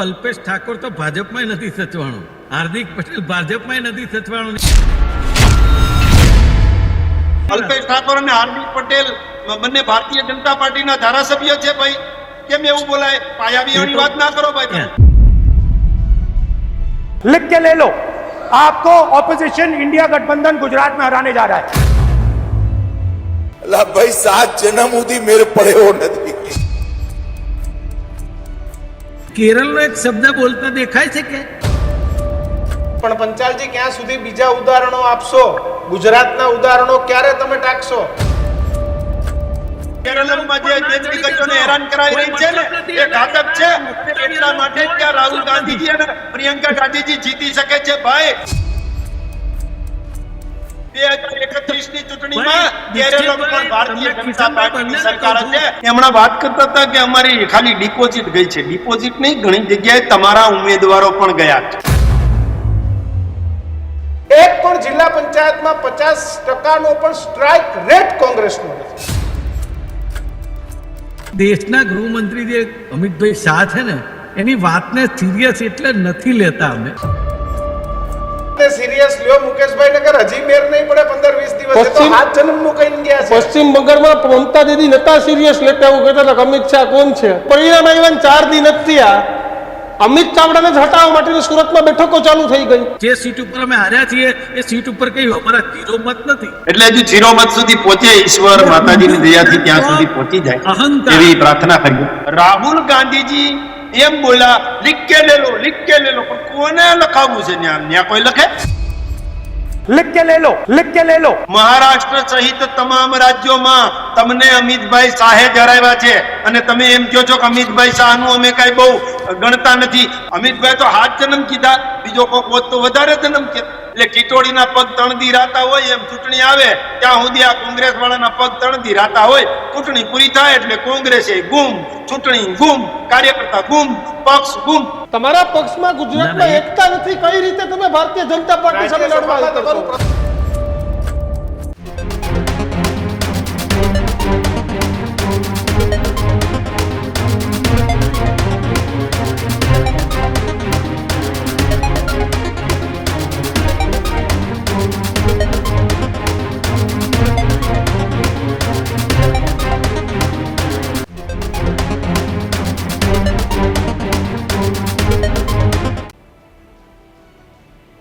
અલ્પેશ ઠાકોર તો ભાજપમાં નથી સચવાણો, હાર્દિક પટેલ ભાજપમાં નથી સચવાણો. અલ્પેશ ઠાકોર અને હાર્દિક પટેલ બંને ભારતીય જનતા પાર્ટીના ધારાસભ્ય છે. ભાઈ કેમ એવું બોલાય? પાયાવીઓની વાત ના કરો ભાઈ. लिख के ले लो, आपको ऑपोजिशन इंडिया गठबंधन गुजरात में हराने जा रहा है. अल्लाह भाई 7 जन्म उदी मेरे पड़े हो नहीं. કેરળનો એક શબ્દ બોલતા દેખાય છે કે? પણ પંચાલજી ક્યાં સુધી બીજા ઉદાહરણો આપશો? ગુજરાતના ઉદાહરણો ક્યારે તમે ટાકશો? કેરળમાં જે વિગતોને હેરાન કરાવી રહી છે ને એ ઘાતક છે. એટલા માટે ત્યાં રાહુલ ગાંધીજી અને પ્રિયંકા ગાંધીજી જીતી શકે છે ભાઈ. 2031 ની ચૂંટણીમાં કેરળમાં પણ ભારતીય જનતા પાર્ટીની સરકાર છે. હમણાં વાત કરતા હતા કે અમારી ખાલી ડિપોઝિટ ગઈ છે. ડિપોઝિટ નહીં, ઘણી જગ્યાએ તમારા ઉમેદવારો પણ ગયા છે. એક પણ જિલ્લા પંચાયતમાં 50% નો પણ સ્ટ્રાઇક રેટ કોંગ્રેસનો નથી. દેશના ગૃહમંત્રી જે અમિતભાઈ શાહ છે ને, એની વાતને સિરિયસ એટલે નથી લેતા અમે. સિરિયસ લ્યો મુકેશભાઈ, નગર હજી મેર નહીં પડે 15-20 દિવસ. એ તો 7 જન્મનું કઈ ગયા છે. પશ્ચિમ બંગાળમાં મમતા દીદી નતા સિરિયસ લેતા, એવું કહેતા હતા અમિત શાહ કોણ છે. પરિણામ આવ્યા 4 દિન નથી થયા, અમિત ચાવડાને જ હટાવવા માટેની સુરતમાં બેઠકો ચાલુ થઈ ગઈ. જે સીટ ઉપર અમે હાર્યા છીએ એ સીટ ઉપર કઈ અમારા ઝીરો મત નથી. એટલે હજુ 0 મત સુધી પહોંચે, ઈશ્વર માતાજીની દયાથી ત્યાં સુધી પહોંચી જાય એવી પ્રાર્થના કરીએ. રાહુલ ગાંધીજી એમ બોલા લીક કે લે લો, લીક કે લે લો. પણ કોને લખાવવું છે? ન્યા કોઈ લખે? लिख के ले लो, लिख के ले लो. મહારાષ્ટ્ર સહિત તમામ રાજ્યોમાં તમને અમિતભાઈ શાહે જ હરાવ્યા છે અને તમે એમ કહો છો કે અમિતભાઈ શાહનું અમે કઈ બહુ ગણતા નથી. અમિતભાઈ તો 7 જન્મ કીધા, બીજો કોઈક હોત તો વધારે જન્મ કે. એટલે કીટોડીના પગ તણદી રાતા હોય એમ ચૂંટણી આવે ત્યાં સુધી આ કોંગ્રેસ વાળાના પગ તણદી રાતા હોય. ચૂંટણી પૂરી થાય એટલે કોંગ્રેસે ગુમ, ચૂંટણી ગુમ, કાર્યકર્તા ગુમ, પક્ષ ગુમ. તમારા પક્ષમાં ગુજરાતમાં એકતા નથી, કઈ રીતે તમે ભારતીય જનતા પાર્ટી સામે લડવા આવ્યા?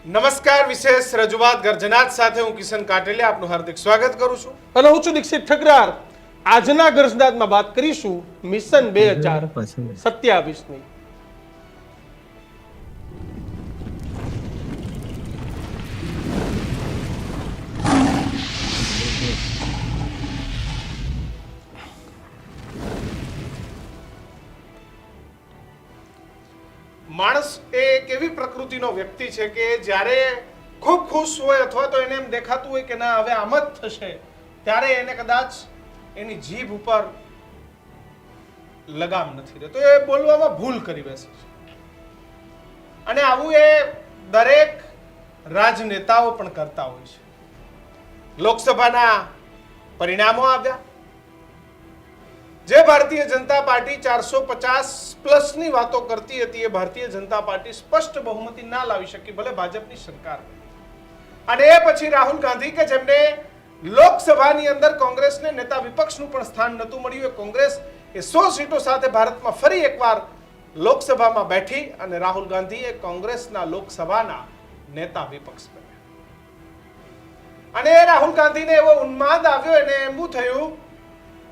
નમસ્કાર, વિશેષ રજૂઆત ગર્જનાત સાથે હું કિશન કાટેલિયા આપનું હાર્દિક સ્વાગત કરું છું. અને હું છું દીક્ષિત ઠકરાર. આજના ગર્જનાતમાં વાત કરીશું મિશન 2027 ની. માણસ એ એક એવી પ્રકૃતિનો વ્યક્તિ છે કે જ્યારે ખૂબ ખુશ હોય અથવા તો એને એમ દેખાતું હોય કે ના હવે આમ જ થશે, ત્યારે એને કદાચ એની જીભ ઉપર લગામ નથી રહેતો, એ બોલવામાં ભૂલ કરી બેસે છે. અને આવું એ દરેક રાજનેતાઓ પણ કરતા હોય છે. લોકસભાના પરિણામો આવ્યા. જે ભારતીય જનતા પાર્ટી 450+ ની વાતો કરતી હતી, એ ભારતીય જનતા પાર્ટી સ્પષ્ટ બહુમતી ના લાવી શકી, ભલે ભાજપની સરકાર. અને એ પછી રાહુલ ગાંધી કે જેમને લોકસભાની અંદર કોંગ્રેસને નેતા વિપક્ષનું પણ સ્થાન નહોતું મળ્યું, એ કોંગ્રેસ એ 100 સીટો સાથે ભારતમાં ફરી એકવાર લોકસભામાં બેઠી અને રાહુલ ગાંધી એ કોંગ્રેસના લોકસભાના નેતા વિપક્ષ બન્યા. અને રાહુલ ગાંધીને એવો ઉન્માદ આવ્યો, એને એવું થયું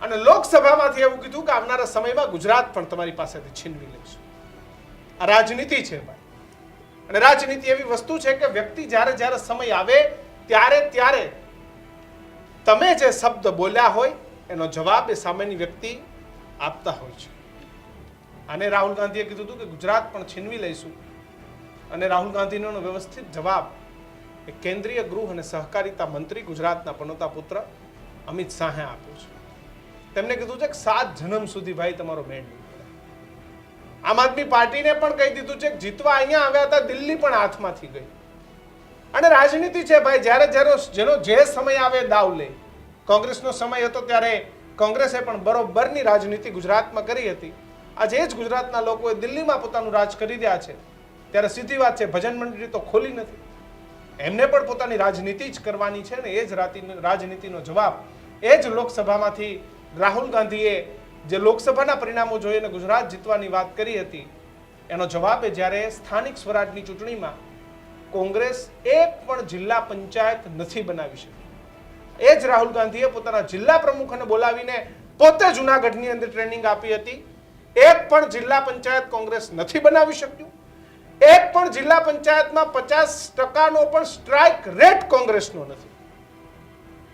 અને લોકસભામાંથી એવું કીધું કે આવનારા સમયમાં ગુજરાત પણ તમારી પાસેથી છીનવી લઈશું. આ રાજનીતિ છે ભાઈ. અને રાજનીતિ એવી વસ્તુ છે કે વ્યક્તિ જ્યારે જ્યારે સમય આવે ત્યારે તમે જે શબ્દ બોલ્યા હોય એનો જવાબ એ સામેની વ્યક્તિ આપતા હોય છે. અને રાહુલ ગાંધીએ કીધું હતું કે ગુજરાત પણ છીનવી લઈશું. અને રાહુલ ગાંધીનો વ્યવસ્થિત જવાબ એ કેન્દ્રીય ગૃહ અને સહકારિતા મંત્રી, ગુજરાતના પનોતા પુત્ર અમિત શાહે આપ્યો છે. તેમને કીધું છે કે 7 જન્મ સુધી ભાઈ તમારો મેળ નહીં પડે. આમ આદમી પાર્ટીને પણ કહી દીધું છે કે જીતવા અહીંયા આવ્યા હતા, દિલ્હી પણ હાથમાંથી ગઈ. અને રાજનીતિ છે ભાઈ, જ્યારે જેનો જે સમય આવે દાવ લે. કોંગ્રેસનો સમય હતો ત્યારે કોંગ્રેસે પણ બરોબરની રાજનીતિ ગુજરાતમાં કરી હતી. આજે એ જ ગુજરાતના લોકોએ દિલ્હીમાં પોતાનું રાજ કરી રહ્યા છે, ત્યારે સીધી વાત છે, ભજન મંડળી તો ખોલી નથી. એમને પણ પોતાની રાજનીતિ જ કરવાની છે ને એ જ રાજનીતિનો જવાબ એ જ લોકસભામાંથી રાહુલ ગાંધીએ જે લોકસભાના પરિણામો જોઈને ગુજરાત જીતવાની વાત કરી હતી એનો જવાબ એ જ્યારે સ્થાનિક સ્વરાજની ચૂંટણીમાં કોંગ્રેસ એક પણ જિલ્લા પંચાયત નથી બનાવી શકી. એ જ રાહુલ ગાંધીએ પોતાના જિલ્લા પ્રમુખને બોલાવીને પોતે જુનાગઢની અંદર ટ્રેનિંગ આપી હતી. એક પણ જિલ્લા પંચાયત કોંગ્રેસ નથી બનાવી શક્યું. એક પણ જિલ્લા પંચાયતમાં 50% પણ સ્ટ્રાઇક રેટ કોંગ્રેસનો નથી.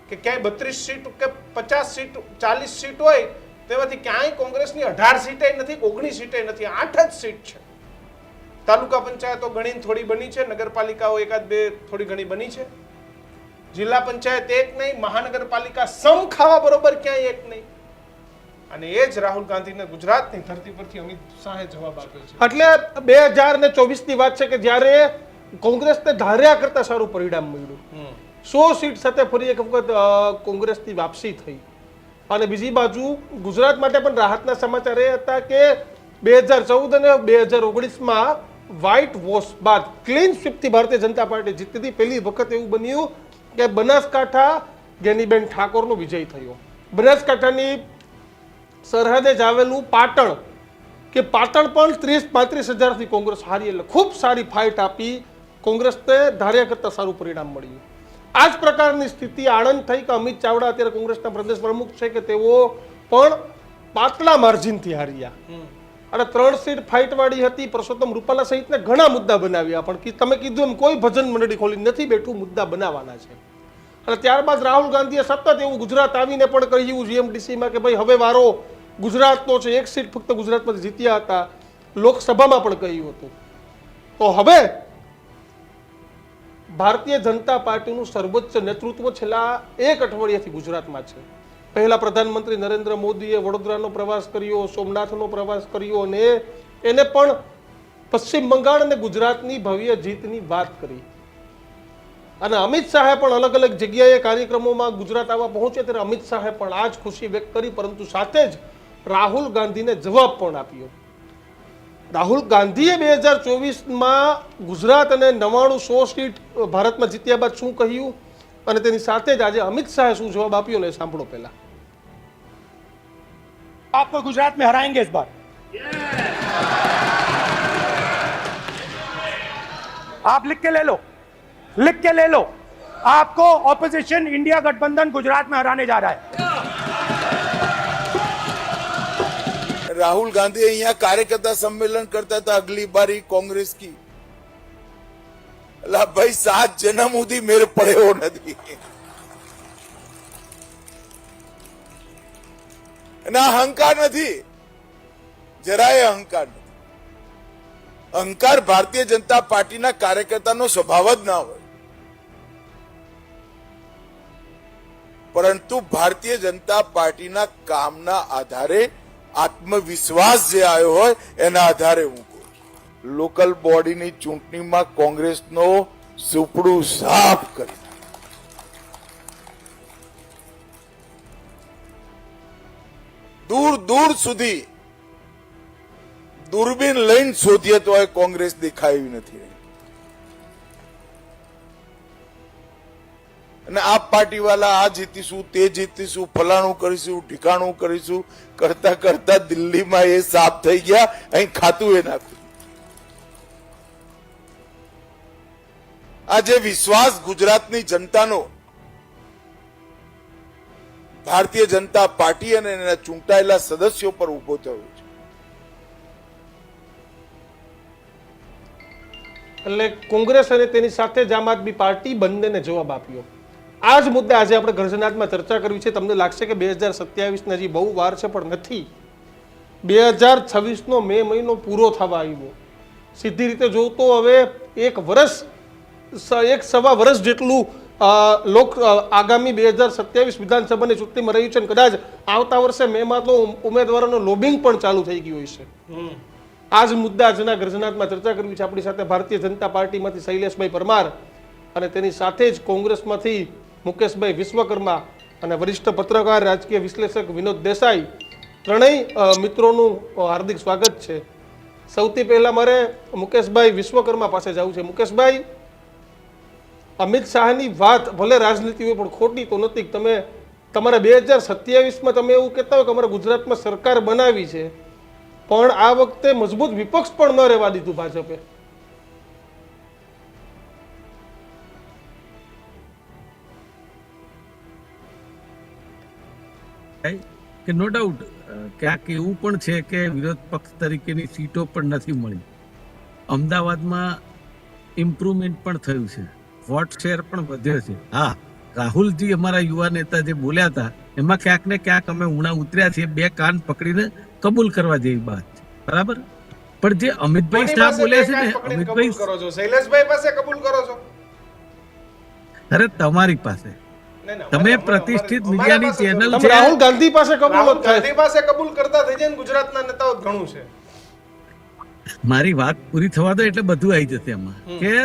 કે ક્યાંય 32 સીટ કે 50 સીટ 40 સીટ હોય તેમાંથી ક્યાંય કોંગ્રેસની 18 સીટે નથી, 19 સીટે નથી, 8 જ સીટ છે. તાલુકા પંચાયતો ગણીને થોડી બની છે, નગરપાલિકાઓ એકાદ બે થોડી ઘણી બની છે. જિલ્લા પંચાયત એક નહીં, મહાનગરપાલિકા સમ ખાવા બરોબર ક્યાંય એક નહીં. અને એ જ રાહુલ ગાંધીને ગુજરાતની ધરતી પરથી અમિત શાહે જવાબ આપ્યો છે. એટલે 2024 ની વાત છે કે જ્યારે કોંગ્રેસને ધાર્યા કરતા સારું પરિણામ મળ્યું. 100 સીટ સાથે ફરી એક વખત કોંગ્રેસની વાપસી થઈ. અને બીજી બાજુ ગુજરાત માટે પણ રાહતના સમાચાર એ હતા કે 2014 અને 2019માં વ્હાઇટ વોશ બાદ ક્લીન સ્વીપથી ભારતીય જનતા પાર્ટી જીતી હતી. પહેલી વખત એવું બન્યું કે બનાસકાંઠા ગેનીબેન ઠાકોરનો વિજય થયો. બનાસકાંઠાની સરહદે જ આવેલું પાટણ કે પાટણ પણ 30-35 હજારથી કોંગ્રેસ હારી, એટલે ખૂબ સારી ફાઇટ આપી કોંગ્રેસને ધાર્યા કરતા સારું પરિણામ મળ્યું. આ જ પ્રકારની સ્થિતિ આણંદ થઈ કે અમિત ચાવડા અત્યારે કોંગ્રેસના પ્રદેશ પ્રમુખ છે કે તેઓ પણ પાતળા માર્જિનથી હાર્યા અને 3 સીટ ફાઇટ વાળી હતી. પરસોત્તમ રૂપાલા સહિતના ઘણા મુદ્દા બનાવ્યા, પણ તમે કીધું એમ કોઈ ભજન મંડળી ખોલી નથી બેઠું, મુદ્દા બનાવવાના છે. અને ત્યારબાદ રાહુલ ગાંધીએ સતત એવું ગુજરાત આવીને પણ કહ્યું જીએમડીસીમાં કે ભાઈ હવે વારો ગુજરાતનો છે. 1 સીટ ફક્ત ગુજરાતમાંથી જીત્યા હતા, લોકસભામાં પણ કહ્યું હતું. તો હવે ભારતીય જનતા પાર્ટીનું સર્વોચ્ચ નેતૃત્વ છેલ્લા 1 અઠવાડિયાથી ગુજરાતમાં છે. પહેલા પ્રધાનમંત્રી નરેન્દ્ર મોદીએ વડોદરાનો પ્રવાસ કર્યો, સોમનાથનો પ્રવાસ કર્યો અને એને પણ પશ્ચિમ બંગાળ અને ગુજરાતની ભવ્ય જીતની વાત કરી. અને અમિત શાહે પણ અલગ અલગ જગ્યાએ કાર્યક્રમોમાં ગુજરાત આવવા પહોંચે ત્યારે અમિત શાહે પણ આ જ ખુશી વ્યક્ત કરી, પરંતુ સાથે જ રાહુલ ગાંધીને જવાબ પણ આપ્યો. રાહુલ ગાંધીએ 2024માં ગુજરાત અને 99-100 સીટ ભારતમાં જીત્યા બાદ શું કહ્યું અને તેની સાથે જ આજે અમિત શાહે શું જવાબ આપ્યો ને સાંભળો. પહેલા आपको गुजरात में हराएंगे इस बार. आप लिख के ले लो, लिख के ले लो. आपको ऑपोजिशन इंडिया गठबंधन गुजरात में हराने जा रहा है. राहुल गांधी અહીંયા કાર્યકર્તા સંમેલન કરતા હતા અગલી બારી કોંગ્રેસ કી. અલા ભાઈ 7 જન્મ સુધી મેળ પડ્યો નથી. ના અહંકાર નથી, જરાય અહંકાર નથી. અહંકાર ભારતીય જનતા પાર્ટીના કાર્યકર્તાનો સ્વભાવ જ ના હોય. પરંતુ ભારતીય જનતા પાર્ટીના કામના આધારે આત્મવિશ્વાસ જે આવ્યો હોય એના આધારે હું કહું છું. લોકલ બોડીની ચૂંટણીમાં કોંગ્રેસનો સુપડું સાફ કરી દૂર દૂર સુધી દૂરબીન લઈને શોધીએ તો કોંગ્રેસ દેખાઈ નથી રહી. અને આ પાર્ટી વાળા આ જીતીશું, તે જીતીશું, ફલાણું કરીશું, ઠીકાણું કરીશું કરતા કરતા દિલ્હીમાં એ સાફ થઈ ગયા, અહીં ખાતું એ નાખ્યું. આજે વિશ્વાસ ગુજરાતની જનતાનો ભારતીય જનતા પાર્ટી અને એના ચૂંટાયેલા સદસ્યો પર ઉભો થયો છે. એટલે કોંગ્રેસ અને તેની સાથે જ આમ આદમી પાર્ટી બંનેને જવાબ આપ્યો. આ જ મુદ્દે આજે આપણે ગર્જનાથમાં ચર્ચા કરવી છે. તમને લાગશે કે 2027 હજી બહુ વાર છે, પણ નથી. 2026નો મે મહિનો પૂરો થવા આવ્યો. સીધી રીતે જોઉં તો હવે એક સવા વર્ષ જેટલું આગામી 2027 વિધાનસભાની ચૂંટણીમાં રહ્યું છે અને કદાચ આવતા વર્ષે મેમાં તો ઉમેદવારોનો લોબિંગ પણ ચાલુ થઈ ગયું છે. આ જ મુદ્દા આજના ગર્જનાથમાં ચર્ચા કરવી છે. આપણી સાથે ભારતીય જનતા પાર્ટીમાંથી શૈલેષભાઈ પરમાર અને તેની સાથે જ કોંગ્રેસમાંથી મુકેશભાઈ વિશ્વકર્મા અને વરિષ્ઠ પત્રકાર રાજકીય વિશ્લેષક વિનોદ દેસાઈ ત્રણેય મિત્રોનું હાર્દિક સ્વાગત છે. સૌથી પહેલા મારે મુકેશભાઈ વિશ્વકર્મા પાસે જવું છે. મુકેશભાઈ, અમિત શાહની વાત ભલે રાજનીતિ હોય પણ ખોટી તો નથી. તમે તમારા 2027માં તમે એવું કહેતા હોય કે અમારે ગુજરાતમાં સરકાર બનાવી છે, પણ આ વખતે મજબૂત વિપક્ષ પણ ન રહેવા દીધું ભાજપે. કે નો ડાઉટ ક્યાંક એવું પણ છે કે વિરોધ પક્ષ તરીકેની સીટો પણ નથી મળી. અમદાવાદમાં ઇમ્પ્રુવમેન્ટ પણ થયું છે, વોટ શેર પણ વધ્યો છે. હા, રાહુલજી અમારા યુવા નેતા જે બોલ્યા હતા એમાં ક્યાંક ને ક્યાંક અમે ઉણા ઉતર્યા છીએ, બે કાન પકડીને કબૂલ કરવા જેવી વાત છે, બરાબર. પણ જે અમિતભાઈ શાહ બોલ્યા છે ને, અમિતભાઈ કરો છો શૈલેષભાઈ પાસે કબૂલ કરો છો? અરે તમારી પાસે તમે પ્રતિષ્ઠિત મીડિયાની ચેનલ તમે છે, રાહુલ ગાંધી પાસે કબૂલ રાહુલ જ થાય. ગાંધી પાસે કબૂલ કરતા થઈ જાય ને ગુજરાતના નેતાઓ ઘણું છે. મારી વાત પૂરી થવા દો એટલે બધું આવી જશે એમાં. કે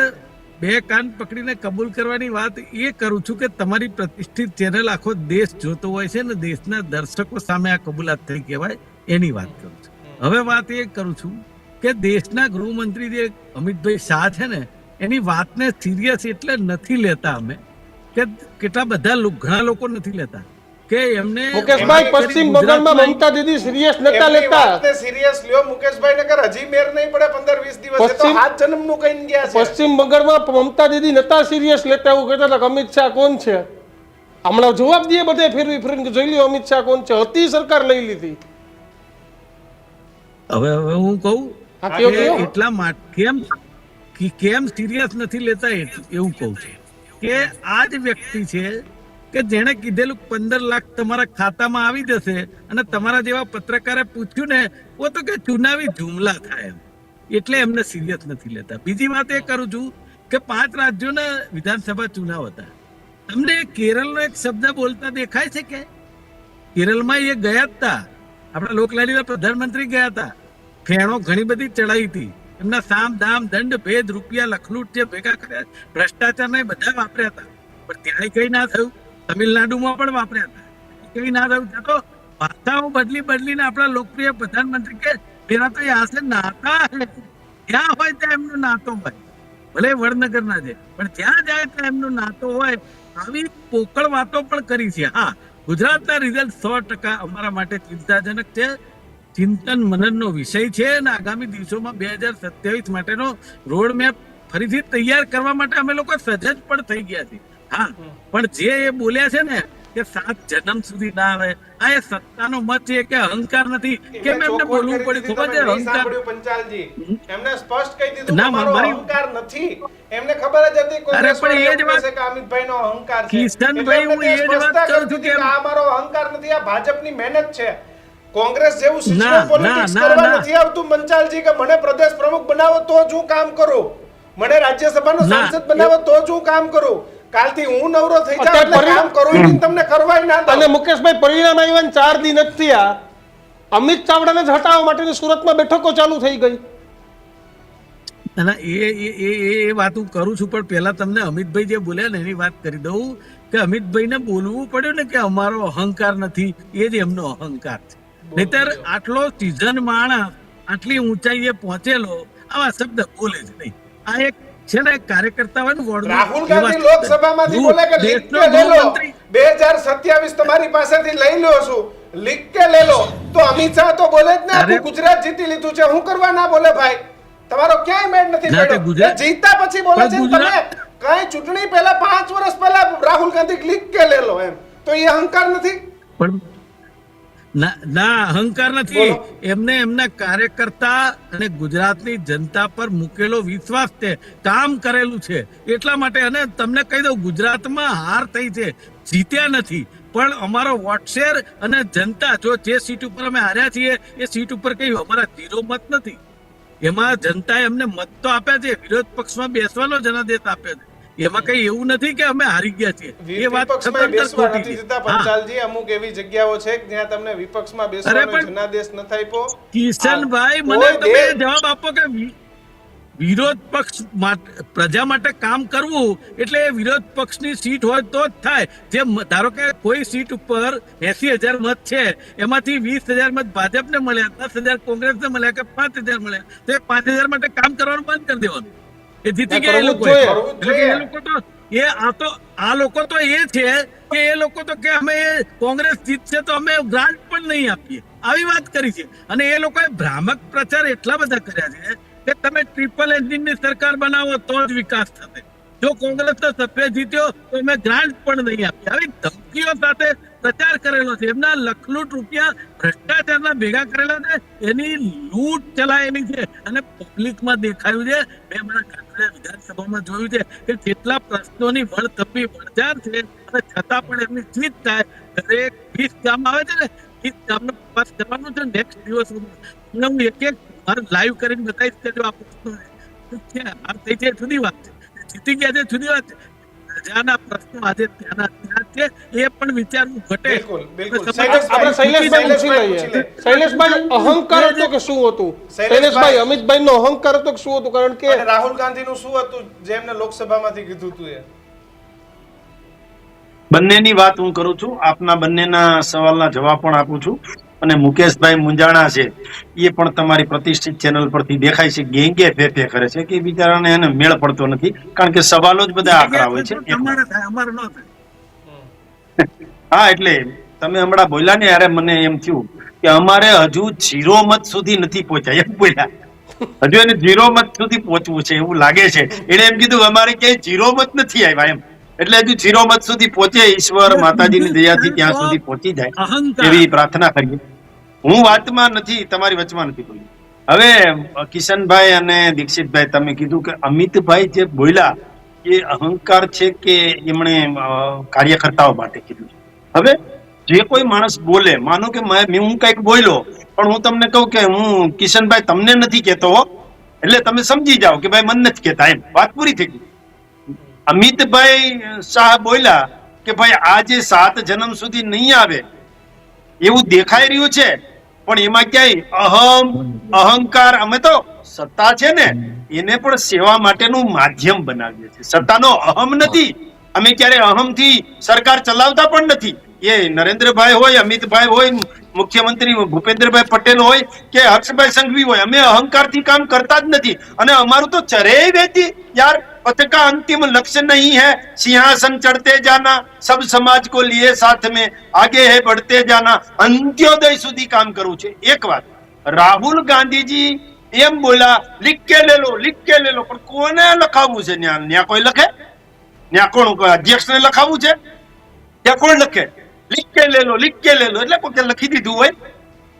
બે કાન પકડીને કબૂલ કરવાની વાત એ કરું છું કે તમારી પ્રતિષ્ઠિત ચેનલ આખો દેશ જોતો હોય છે ને, દેશના દર્શકો સામે આ કબૂલાત થઈ કહેવાય એની વાત કરું છું. હવે વાત એ કરું છું કે દેશના ગૃહમંત્રી જે અમિતભાઈ શાહ છે ને, એની વાતને સિરિયસ એટલે નથી લેતા અમે, કે કેટલા બધા ઘણા લોકો નથી લેતા કે એમને મુકેશભાઈ, પશ્ચિમ બંગાળમાં મમતા દીદી સિરિયસ નતા એમની લેતા. વાતને સિરિયસ લ્યો મુકેશભાઈ, નકર હજી મેર નહીં પડે 15-20 દિવસ. એ તો પશ્ચિમ- 7 જન્મનું કહીને ગયા છે. પશ્ચિમ બંગાળમાં મમતા દીદી નતા સિરિયસ લેતા. એવું કહેતા હતા કે અમિત શાહ કોણ છે. હમણાં જવાબ દઈએ બધે ફેરવી ફેરવીને જોઈ લ્યો અમિત શાહ કોણ છે. હતી સરકાર લઈ લીધી. હવે હું કહું હા, કયો, કે કયો? એટલા માટે કેમ સિરિયસ નથી લેતા એવું કહું છું કે આ જ વ્યક્તિ છે કે જેણે કીધેલું 15 લાખ તમારા ખાતામાં આવી જશે, અને તમારા જેવા પત્રકારે પૂછ્યું ને, वो तो કે ચુનાવી જુમલા થાય એમ, એટલે એમને સિરિયસ નથી લેતા. બીજી વાત એ કરું છું કે 5 રાજ્યોના વિધાનસભા ચુનાવ હતા. તમને કેરળનો એક શબ્દ બોલતા દેખાય છે કે કેરળમાં એ ગયા હતા, આપણા લોકલાડીના પ્રધાનમંત્રી ગયા હતા, ફેણો ઘણી બધી ચડાવી હતી, એમના સામ દામ દંડ ભેદ રૂપિયા લખલૂટ જે ભેગા કર્યા, ભ્રષ્ટાચાર બધા વાપર્યા હતા, પણ ત્યાં કઈ ના થયું. તમિલનાડુમાં પણ વાપર્યા હતા, કઈ ના થયું. ત્યાં તો ભાષાઓ બદલીને આપણા લોકપ્રિય પ્રધાનમંત્રી કે મેરા તો યહાં સે નાતા હૈ, ત્યાં હોય ત્યાં એમનો નાતો હોય, ભલે વડનગરના છે પણ જ્યાં જાય ત્યાં એમનો નાતો હોય. આવી પોકળ વાતો પણ કરી છે. હા, ગુજરાતના રિઝલ્ટ 100% અમારા માટે ચિંતાજનક છે, ચિંતન મનનનો વિષય છે, અને આગામી દિવસોમાં 2027 માટેનો રોડ મેપ ફરીથી તૈયાર કરવા માટે અમે લોકો સજજ પણ થઈ ગયા છીએ. હા, પણ જે એ બોલ્યા છે ને કે 7 જન્મ સુધી ના આવે, આ એ સત્તાનો મત છે કે અહંકાર નથી. કેમ એમને બોલવું પડ્યું ખબર છે? અહંકાર પંચાલજી એમને સ્પષ્ટ કહી દીધું ના, કે મારો મારી- અહંકાર નથી. એમને ખબર જ હતી અરે પણ એ જ વાત- કે અમિતભાઈનો અહંકાર છે. કિશનભાઈ, એટલે હું એમને એ જ વાત સ્પષ્ટતા કરું કરી છું દીધી કે કે આ મારો અહંકાર નથી, આ ભાજપની મહેનત છે. કોંગ્રેસ જેવું ના, સિસ્ટમ પોલિટિક્સ ના, કરવા ના. નથી આવતું પંચાલજી, કે મને પ્રદેશ પ્રમુખ બનાવો તો જ હું કામ કરું, મને રાજ્યસભાનો ના, સાંસદ બનાવો તો જ હું કામ કરું. કાલથી હું નવરો થઈ જાઉં અત્યારે એટલે કામ કરું ય નહીં, તમને કરવાય ના દઉં. અને મુકેશભાઈ, પરિણામ આવ્યા ને 4 દી નથી થયા. અમિત ચાવડાને જ હટાવવા માટેની સુરતમાં બેઠકો ચાલુ થઈ ગઈ. અને એ વાત હું કરું છું, પણ પહેલા તમને અમિતભાઈ જે બોલ્યા ને એની વાત કરી દઉં કે અમિતભાઈને બોલવું પડ્યું ને કે અમારો અહંકાર નથી, એ જ એમનો અહંકાર છે. નહીતર આટલો સિઝન માણસ આટલી ઊંચાઈએ પહોંચેલો આવા શબ્દ બોલે જ નહીં. આ એક છે ને કાર્યકર્તા હોય ને વોર્ડનો, રાહુલ એવા ગાંધી શબ્દ. લોકસભામાંથી બોલે કે લીક દેશનો કે લે લો, ગૃહમંત્રી 2027 તમારી પાસેથી લઈ લો છું, લીક કે લે લો. તો અમિત શાહ તો બોલે જ ને અરે- આખું ગુજરાત જીતી લીધું છે, હું કરવા ના બોલે ભાઈ? તમારો ક્યાંય મેળ નથી ના, તે પડ્યો. ગુજરાત- એ જીતતા પછી બોલે પણ છે ને ગુજરાત- તમે કઈ ચૂંટણી પહેલા 5 વર્ષ પહેલા રાહુલ ગાંધી લીક કે લે લો એમ, તો એ અહંકાર નથી? પણ ના અહંકાર નથી, બોલો. એમને એમના કાર્યકર્તા અને ગુજરાતની જનતા પર મૂકેલો વિશ્વાસ છે, કામ કરેલું છે એટલા માટે. અને તમને કહી દઉં, ગુજરાતમાં હાર થઈ છે, જીત્યા નથી, પણ અમારો વોટશેર અને જનતા, જો જે સીટ ઉપર અમે હાર્યા છીએ એ સીટ ઉપર કઈ અમારા 0 મત નથી, એમાં જનતાએ અમને મત તો આપ્યા છે, વિરોધ પક્ષમાં બેસવાનો જનાદેશ આપ્યો છે, એમાં કઈ એવું નથી કે અમે હારી ગયા છીએ. એ વાત વિપક્ષમાં સદંતર બેસવા ખોટી નથી છે. જતા હા. પંચાલજી. અમુક એવી જગ્યાઓ છે કે જ્યાં તમને વિપક્ષમાં બેસવાનો પણ જનાદેશ નથી આપ્યો. કિશનભાઈ, હા, મને કોઈ તમે દે- જવાબ આપો કે વિરોધ પક્ષ પ્રજા માટે કામ કરવું એટલે એ વિરોધ પક્ષની સીટ હોય તો જ થાય. જે ધારો કે કોઈ સીટ ઉપર 80,000 મત છે, એમાંથી 20,000 મત ભાજપને મળ્યા, 10,000 કોંગ્રેસને મળ્યા કે 5,000 મળ્યા, તો એ 5,000 માટે કામ કરવાનું બંધ કરી દેવાનું. એ જીતી ગયા એ લોકો. આ લોકો તો એ છે કે એ લોકો તો કે અમે કોંગ્રેસ જીતશે તો અમે ગ્રાન્ટ પણ નહીં આપીએ, આવી વાત કરી છે. અને એ લોકોએ ભ્રામક પ્રચાર એટલા બધા કર્યા છે કે તમે ટ્રિપલ એન્જિનની સરકાર બનાવો તો જ વિકાસ થશે, જો કોંગ્રેસનો સભ્ય જીત્યો તો અમે ગ્રાન્ટ પણ નહીં આપીએ, આવી ધમકીઓ સાથે પ્રચાર કરેલો છે. એમના લખલૂટ રૂપિયા ભ્રષ્ટાચારના ભેગા કરેલા છે, એની લૂંટ ચલાયેલી છે અને પબ્લિકમાં દેખાયું છે. મેં મારા કાંકરિયા વિધાનસભામાં જોયું છે કે જેટલા પ્રશ્નોની વળતપી વળજાર છે અને છતાં પણ એમની જીત થાય. દરેક 20 ગામ આવે છે ને, 20 ગામનો પ્રવાસ કરવાનો છે. નેક્સ્ટ દિવસ હું એક લાઈવ કરીને બતાવીશ કે જો આ પ્રશ્નો છે, આ થઈ છે જુદી વાત છે, જીતી ગયા છે જુદી વાત છે. પ્રજાના પ્રશ્નો આજે ત્યાં છે, એ પણ વિચારવું ઘટે. બિલકુલ, બિલકુલ. આપણે શૈલેષભાઈ પૂછી લઈએ. શૈલેષભાઈ, અહંકાર હતો કે શું હતું? શૈલેષભાઈ, અમિતભાઈ નો અહંકાર હતો કે શું હતું? કારણ કે અને રાહુલ ગાંધીનું શું હતું જે એમને લોકસભામાંથી કીધું હતું? એ બંનેની વાત હું કરું છું, આપના બંનેના સવાલના જવાબ પણ આપું છું. અને મુકેશભાઈ મુંજાણા છે, એ પણ તમારી પ્રતિષ્ઠિત ચેનલ પરથી દેખાય છે ગેંગે ફેફે કરે છે કે બિચારાને એને મેળ પડતો નથી, કારણ કે સવાલો જ બધા આકરા હોય છે. હા, એટલે તમે હમણાં બોલ્યા ને, યારે મને એમ થયું કે અમારે હજુ 0 મત સુધી નથી પહોંચ્યા, એમ બોલ્યા. હજુ એને 0 મત સુધી પહોંચવું છે એવું લાગે છે. એને એમ કીધું અમારે ક્યાંય 0 મત નથી આવ્યા એમ, એટલે હજુ 0 મત સુધી પહોંચે, ઈશ્વર માતાજીની દયાથી ત્યાં સુધી પહોંચી જાય એવી પ્રાર્થના કરીએ. હું વાતમાં નથી, તમારી વચમાં નથી બોલી. હવે કિશનભાઈ અને દીક્ષિતભાઈ, તમે કીધું કે અમિતભાઈ જે બોલ્યા એ અહંકાર છે કે એમણે કાર્યકર્તાઓ માટે કીધું. હવે જે કોઈ માણસ બોલે, માનો કે હું કઈક બોલ્યો, પણ હું તમને કહું કે હું કિશનભાઈ તમને નથી કહેતો, એટલે તમે સમજી જાઓ કે ભાઈ મને નથી કહેતા, એમ વાત પૂરી થઈ ગઈ. અમિતભાઈ શાહ બોલ્યા કે ભાઈ આ જે 7 જન્મ સુધી નહીં આવે એવું દેખાઈ રહ્યું છે, પણ એમાં ક્યાંય અહંકાર, અમે તો સત્તા છે ને એને પણ સેવા માટેનું માધ્યમ બનાવીએ છીએ, સત્તાનો અહમ નથી. અમે ક્યારે અહમથી સરકાર ચલાવતા પણ નથી. એ નરેન્દ્રભાઈ હોય, અમિતભાઈ હોય, મુખ્યમંત્રી ભૂપેન્દ્રભાઈ પટેલ હોય કે હર્ષભાઈ સંઘવી હોય, અમે અહંકારથી કામ કરતા જ નથી. અને અમારું તો ચરેય વેતી યાર, पथ का अंतिम लक्ष्य नहीं है सिंहासन चढ़ते जाना, सब समाज को लिए साथ में आगे है बढ़ते जाना, अंत्योदय સુધી કામ કરવું છે. એક વાત, રાહુલ ગાંધીજી એમ બોલા लिख के ले लो, लिख के ले लो, પણ કોને લખાવવું છે? ન્યા કોઈ લખે? ન્યા કોણ અધ્યક્ષને લખાવવું છે? ત્યાં કોણ લખે? लिख के ले लो, लिख के ले लो, એટલે કોઈ લખી દીધું હોય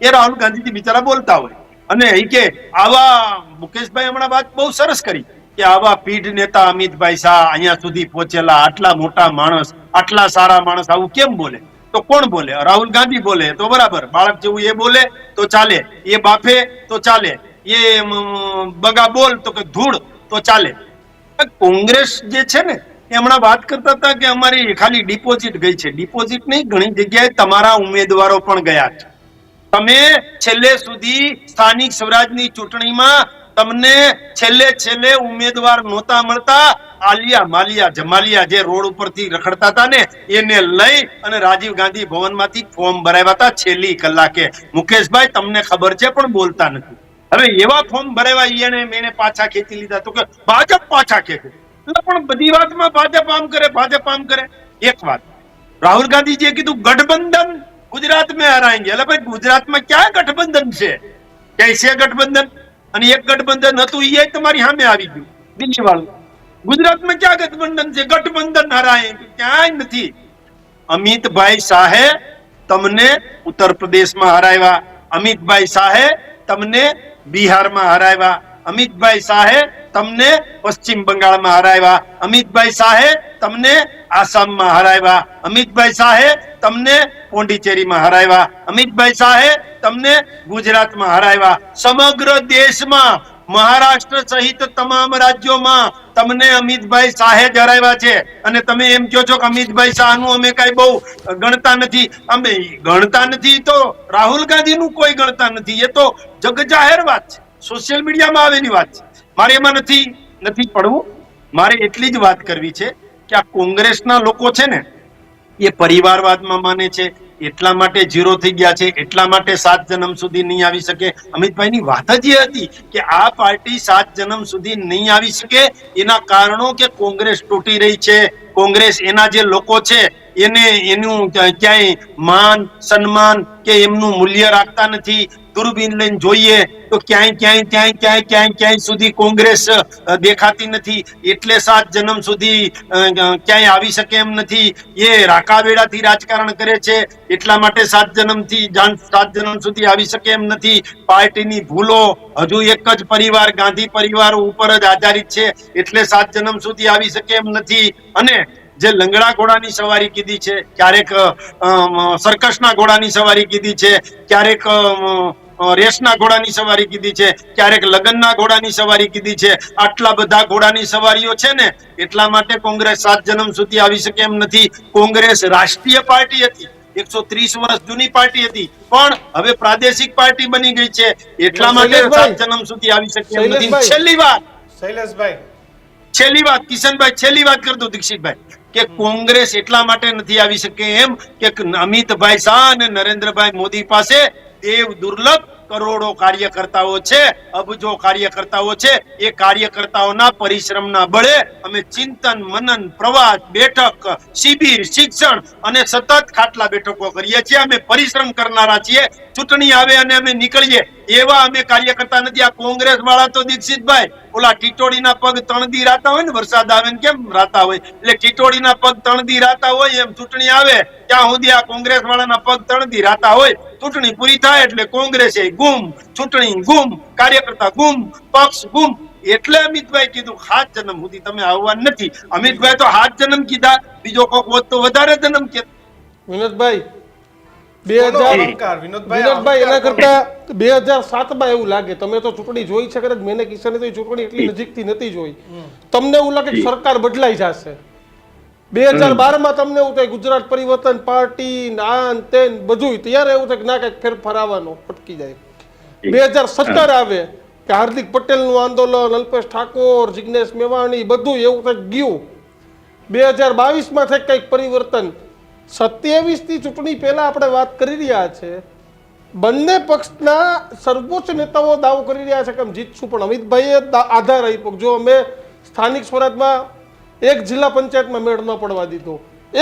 એ રાહુલ ગાંધીજી બિચારા બોલતા હોય. અને એ કે આવા મુકેશભાઈ હમણાં વાત બહુ સરસ કરી કે આવા પીઢ નેતા અમિતભાઈ શાહ અહીંયા સુધી પહોંચેલા, આટલા મોટા માણસ, આટલા સારા માણસ આવું કેમ બોલે? તો કોણ બોલે? રાહુલ ગાંધી બોલે તો બરાબર, બાળક જેવું એ બોલે તો ચાલે, એ બાફે તો ચાલે, એ બગા બોલ તો કે ધૂળ તો ચાલે. કોંગ્રેસ જે છે ને એ હમણાં વાત કરતા હતા કે અમારી ખાલી ડિપોઝિટ ગઈ છે. ડિપોઝિટ નહીં, ઘણી જગ્યાએ તમારા ઉમેદવારો પણ ગયા છે. તમે છેલ્લે સુધી સ્થાનિક સ્વરાજની ચૂંટણીમાં તમને છેલ્લે ઉમેદવાર નહોતા મળતા. આલિયા માલિયા જમાલિયા જે રોડ ઉપરથી રખડતા હતા ને એને લઈ અને રાજીવ ગાંધી ભવનમાંથી ફોર્મ ભરાવ્યા હતા છેલ્લી કલાકે. મુકેશભાઈ તમને ખબર છે પણ બોલતા નથી. હવે એવા ફોર્મ ભરાવ્યા, એને પાછા ખેંચી લીધા તો કે ભાજપ પાછા ખેંચે. પણ બધી વાતમાં ભાજપ આમ કરે, ભાજપ આમ કરે. એક વાત, રાહુલ ગાંધીજીએ કીધું ગઠબંધન ગુજરાત में हराएंगे. એટલે ભાઈ ગુજરાતમાં ક્યાં ગઠબંધન છે? ક્યાંય છે ગઠબંધન? અને એક ગઠબંધન હતું એ તમારી સામે આવી ગયું, દિલ્હી વાળું. ગુજરાતમાં ક્યાં ગઠબંધન છે? ગઠબંધન હરાય ક્યાંય નથી. અમિતભાઈ શાહે તમને ઉત્તર પ્રદેશમાં હરાવ્યા, અમિતભાઈ શાહે તમને બિહારમાં હરાવ્યા, અમિતભાઈ શાહે તમને પશ્ચિમ બંગાળમાં હરાવ્યા, અમિતભાઈ શાહે તમને આસામમાં હરાવ્યા, અમિતભાઈ શાહે તમને પોંડિચેરીમાં હરાવ્યા, અમિતભાઈ શાહે તમને ગુજરાતમાં હરાવ્યા. સમગ્ર દેશમાં મહારાષ્ટ્ર સહિત તમામ રાજ્યોમાં તમને અમિતભાઈ શાહે જ હરાવ્યા છે. અને તમે એમ કહો છો કે અમિતભાઈ શાહનું અમે કઈ બહુ ગણતા નથી. અમે ગણતા નથી તો રાહુલ ગાંધીનું કોઈ ગણતા નથી. એ તો જગ જાહેર વાત છે, સોશિયલ મીડિયામાં આવેલી વાત છે. મારે એમાં નથી પડવું. મારે એટલી જ વાત કરવી છે કે આ કોંગ્રેસના લોકો છે ને એ પરિવારવાદમાં માને છે, એટલા માટે ઝીરો થઈ ગયા છે, એટલા માટે 7 જન્મ સુધી નહીં આવી શકે. અમિતભાઈની વાત જ એ હતી કે આ પાર્ટી 7 જન્મ સુધી નહીં આવી શકે. એના કારણો કે કોંગ્રેસ તૂટી રહી છે, કોંગ્રેસ એના જે લોકો છે એને એનું ક્યાંય માન સન્માન કે એમનું મૂલ્ય રાખતા નથી. દૂરબીન લઈને જોઈએ તો ક્યાંય સુધી કોંગ્રેસ દેખાતી નથી. એટલે 7 જન્મ સુધી ક્યાંય આવી શકે એમ નથી. એ રાકાવેડાથી રાજકારણ કરે છે, એટલા માટે 7 જન્મ સુધી આવી શકે એમ નથી. પાર્ટીની ભૂલો હજુ એક જ પરિવાર ગાંધી પરિવાર ઉપર જ આધારિત છે, એટલે 7 જન્મ સુધી આવી શકે એમ નથી. અને જે લંગડા ઘોડાની સવારી કીધી છે, ક્યારેક સર્કસના ઘોડાની સવારી કીધી છે, ક્યારેક રેસના ઘોડાની સવારી કીધી છે, ક્યારેક લગ્નના ઘોડાની સવારી કીધી છે. આટલા બધા ઘોડાની સવારીઓ છે ને એટલા માટે કોંગ્રેસ 7 જન્મ સુધી આવી શકે એમ નથી. કોંગ્રેસ રાષ્ટ્રીય પાર્ટી હતી, 130 વર્ષ જૂની પાર્ટી હતી, પણ હવે પ્રાદેશિક પાર્ટી બની ગઈ છે, એટલા માટે 7 જન્મ સુધી આવી શકે એમ નથી. છેલ્લી વાત કિશનભાઈ, છેલ્લી વાત કરી દઉં દીક્ષિતભાઈ, કે કોંગ્રેસ એટલા માટે નથી આવી શકે એમ કે અમિતભાઈ શાહ અને નરેન્દ્રભાઈ મોદી પાસે દેવ દુર્લભ કરોડો કાર્યકર્તાઓ છે, અબજો કાર્યકર્તાઓ છે. એ કાર્યકર્તાઓના પરિશ્રમના બળે અમે ચિંતન મનન પ્રવાસ બેઠક શિબિર શિક્ષણ અને સતત ખાટલા બેઠકો કરીએ છીએ. અમે પરિશ્રમ કરનારા છીએ. ચૂંટણી આવે અને અમે નીકળીએ એવા અમે કાર્યકર્તા નથી. આ કોંગ્રેસ વાળા તો દીક્ષિતભાઈ ઓલા ટીટોડીના પગ 3 દી રાતા હોય ને, વરસાદ આવે ને કેમ રાતા હોય, એટલે ટીટોડીના પગ 3 દી રાતા હોય એમ ચૂંટણી આવે ત્યાં સુધી આ કોંગ્રેસ વાળાના પગ 3 દી રાતા હોય. ચૂંટણી પૂરી થાય એટલે કોંગ્રેસે ગુમ, ચૂંટણી ગુમ, કાર્યકર્તા ગુમ, પક્ષ ગુમ. એટલે અમિતભાઈ કીધું 7 જન્મ સુધી તમે આવવા નથી. અમિતભાઈ તો 7 જન્મ કીધા, બીજો કોક હોત તો વધારે જન્મ કે. વિનોદભાઈ 2000 એના કરતા 2007માં એવું લાગે, તમે તો ચૂંટણી જોઈ છે કદાચ, મેને કિશને તો ચૂંટણી એટલી નજીકથી નથી જોઈ. તમને એવું લાગે કે સરકાર બદલાઈ જશે. 2012માં તમને એવું થાય ગુજરાત પરિવર્તન પાર્ટી નાન તેન બધું, ત્યારે એવું થાય કે ના કઈક ફેરફાર આવવાનો અટકી જાય. 2017 આવે કે હાર્દિક પટેલનું આંદોલન, અલ્પેશ ઠાકોર, જિગ્નેશ મેવાણી બધું એવું કંઈક ગયું. 2022માં થાય કંઈક પરિવર્તન. 27 ની ચૂંટણી પહેલા આપણે વાત કરી રહ્યા છે, બંને પક્ષના સર્વોચ્ચ નેતાઓ દાવો કરી રહ્યા છે કે અમે જીતશું, પણ અમિતભાઈએ આધાર આપ્યો જો અમે સ્થાનિક સ્વરાજમાં એક જિલ્લા પંચાયતમાં મેળ ન પડવા દીધો,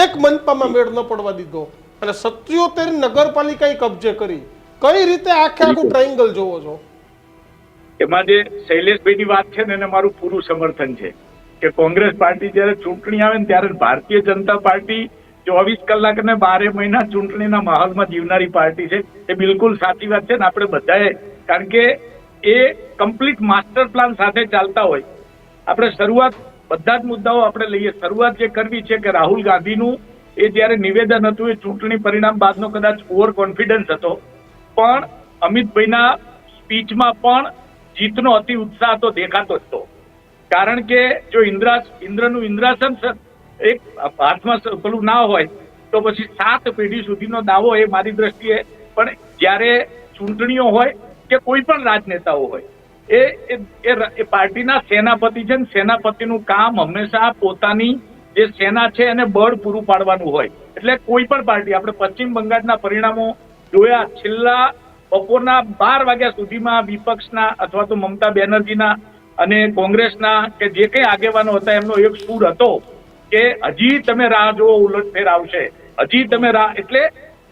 એક મનપામાં મેળ ન પડવા દીધો, અને 77 નગરપાલિકાએ કબજે કરી. કઈ રીતે આખું ટ્રાયંગલ જોવો છો? એમાં જે શૈલેષભાઈની વાત છે ને એને મારું પૂરું સમર્થન છે કે કોંગ્રેસ પાર્ટી જયારે ચૂંટણી આવે ને ત્યારે ભારતીય જનતા પાર્ટી 24 કલાક અને 12 મહિના ચૂંટણીના માહોલમાં જીવનારી પાર્ટી છે. એ બિલકુલ સાચી વાત છે ને. આપણે બધાએ, કારણ કે એ કમ્પ્લીટ માસ્ટર પ્લાન સાથે ચાલતા હોય. આપણે શરૂઆત બધા જ મુદ્દાઓ આપણે લઈએ. શરૂઆત જે કરવી છે કે રાહુલ ગાંધીનું એ જયારે નિવેદન હતું એ ચૂંટણી પરિણામ બાદનો કદાચ ઓવર કોન્ફિડન્સ હતો, પણ અમિતભાઈના સ્પીચમાં પણ જીતનો અતિ ઉત્સાહ તો દેખાતો જ હતો. કારણ કે જો ઇન્દ્રનું ઇન્દ્રાસન એક હાથમાં પેલું ના હોય તો પછી 7 પેઢી સુધીનો દાવો એ મારી દ્રષ્ટિએ. પણ જ્યારે ચૂંટણીઓ હોય કે કોઈ પણ રાજનેતાઓ હોય એ પાર્ટીના સેનાપતિ છે ને, સેનાપતિનું કામ હંમેશા પોતાની જે સેના છે એને બળ પૂરું પાડવાનું હોય. એટલે કોઈ પણ પાર્ટી, આપણે પશ્ચિમ બંગાળના પરિણામો જોયા, છેલ્લા બપોરના 12 વાગ્યા સુધીમાં વિપક્ષના અથવા તો મમતા બેનર્જીના અને કોંગ્રેસના કે જે કઈ આગેવાનો હતા એમનો એક સૂર હતો કે હજી તમે રાહ જુઓ, ઉલટફેર આવશે, હજી તમે રાહ. એટલે